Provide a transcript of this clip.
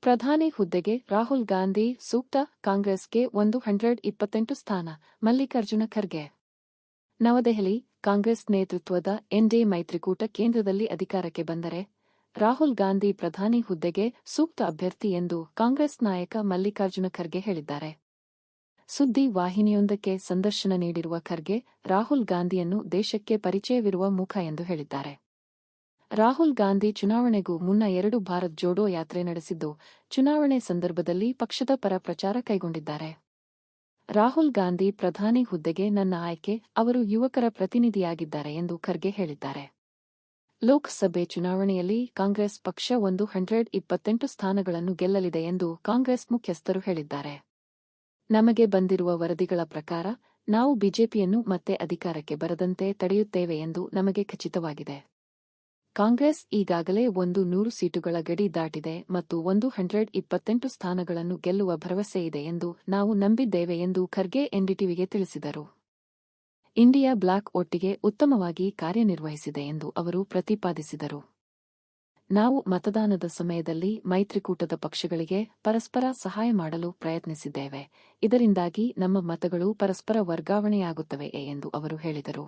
ಪ್ರಧಾನಿ ಹುದ್ದೆಗೆ ರಾಹುಲ್ ಗಾಂಧಿ ಸೂಕ್ತ, ಕಾಂಗ್ರೆಸ್ಗೆ 128 ಸ್ಥಾನ, ಮಲ್ಲಿಕಾರ್ಜುನ ಖರ್ಗೆ. ನವದೆಹಲಿ: ಕಾಂಗ್ರೆಸ್ ನೇತೃತ್ವದ ಎನ್ಡಿಎ ಮೈತ್ರಿಕೂಟ ಕೇಂದ್ರದಲ್ಲಿ ಅಧಿಕಾರಕ್ಕೆ ಬಂದರೆ ರಾಹುಲ್ ಗಾಂಧಿ ಪ್ರಧಾನಿ ಹುದ್ದೆಗೆ ಸೂಕ್ತ ಅಭ್ಯರ್ಥಿ ಎಂದು ಕಾಂಗ್ರೆಸ್ ನಾಯಕ ಮಲ್ಲಿಕಾರ್ಜುನ ಖರ್ಗೆ ಹೇಳಿದ್ದಾರೆ. ಸುದ್ದಿ ವಾಹಿನಿಯೊಂದಕ್ಕೆ ಸಂದರ್ಶನ ನೀಡಿರುವ ಖರ್ಗೆ, ರಾಹುಲ್ ಗಾಂಧಿಯನ್ನು ದೇಶಕ್ಕೆ ಪರಿಚಯವಿರುವ ಮುಖ ಎಂದು ಹೇಳಿದ್ದಾರೆ. ರಾಹುಲ್ ಗಾಂಧಿ ಚುನಾವಣೆಗೂ ಮುನ್ನ 2 ಭಾರತ್ ಜೋಡೋ ಯಾತ್ರೆ ನಡೆಸಿದ್ದು, ಚುನಾವಣೆ ಸಂದರ್ಭದಲ್ಲಿ ಪಕ್ಷದ ಪರ ಪ್ರಚಾರ ಕೈಗೊಂಡಿದ್ದಾರೆ. ರಾಹುಲ್ ಗಾಂಧಿ ಪ್ರಧಾನಿ ಹುದ್ದೆಗೆ ನನ್ನ ಆಯ್ಕೆ, ಅವರು ಯುವಕರ ಪ್ರತಿನಿಧಿಯಾಗಿದ್ದಾರೆ ಎಂದು ಖರ್ಗೆ ಹೇಳಿದ್ದಾರೆ. ಲೋಕಸಭೆ ಚುನಾವಣೆಯಲ್ಲಿ ಕಾಂಗ್ರೆಸ್ ಪಕ್ಷ 128 ಸ್ಥಾನಗಳನ್ನು ಗೆಲ್ಲಲಿದೆ ಎಂದು ಕಾಂಗ್ರೆಸ್ ಮುಖ್ಯಸ್ಥರು ಹೇಳಿದ್ದಾರೆ. ನಮಗೆ ಬಂದಿರುವ ವರದಿಗಳ ಪ್ರಕಾರ ನಾವು ಬಿಜೆಪಿಯನ್ನು ಮತ್ತೆ ಅಧಿಕಾರಕ್ಕೆ ಬರದಂತೆ ತಡೆಯುತ್ತೇವೆ ಎಂದು ನಮಗೆ ಖಚಿತವಾಗಿದೆ. ಕಾಂಗ್ರೆಸ್ ಈಗಾಗಲೇ 100 ಸೀಟುಗಳ ಗಡಿ ದಾಟಿದೆ ಮತ್ತು 128 ಸ್ಥಾನಗಳನ್ನು ಗೆಲ್ಲುವ ಭರವಸೆ ಇದೆ ಎಂದು ನಾವು ನಂಬಿದ್ದೇವೆ ಎಂದು ಖರ್ಗೆ ಎನ್ಡಿಟಿವಿಗೆ ತಿಳಿಸಿದರು. ಇಂಡಿಯಾ ಬ್ಲಾಕ್ ಒಟ್ಟಿಗೆ ಉತ್ತಮವಾಗಿ ಕಾರ್ಯನಿರ್ವಹಿಸಿದೆ ಎಂದು ಅವರು ಪ್ರತಿಪಾದಿಸಿದರು. ನಾವು ಮತದಾನದ ಸಮಯದಲ್ಲಿ ಮೈತ್ರಿಕೂಟದ ಪಕ್ಷಗಳಿಗೆ ಪರಸ್ಪರ ಸಹಾಯ ಮಾಡಲು ಪ್ರಯತ್ನಿಸಿದ್ದೇವೆ. ಇದರಿಂದಾಗಿ ನಮ್ಮ ಮತಗಳು ಪರಸ್ಪರ ವರ್ಗಾವಣೆಯಾಗುತ್ತವೆ ಎಂದು ಅವರು ಹೇಳಿದರು.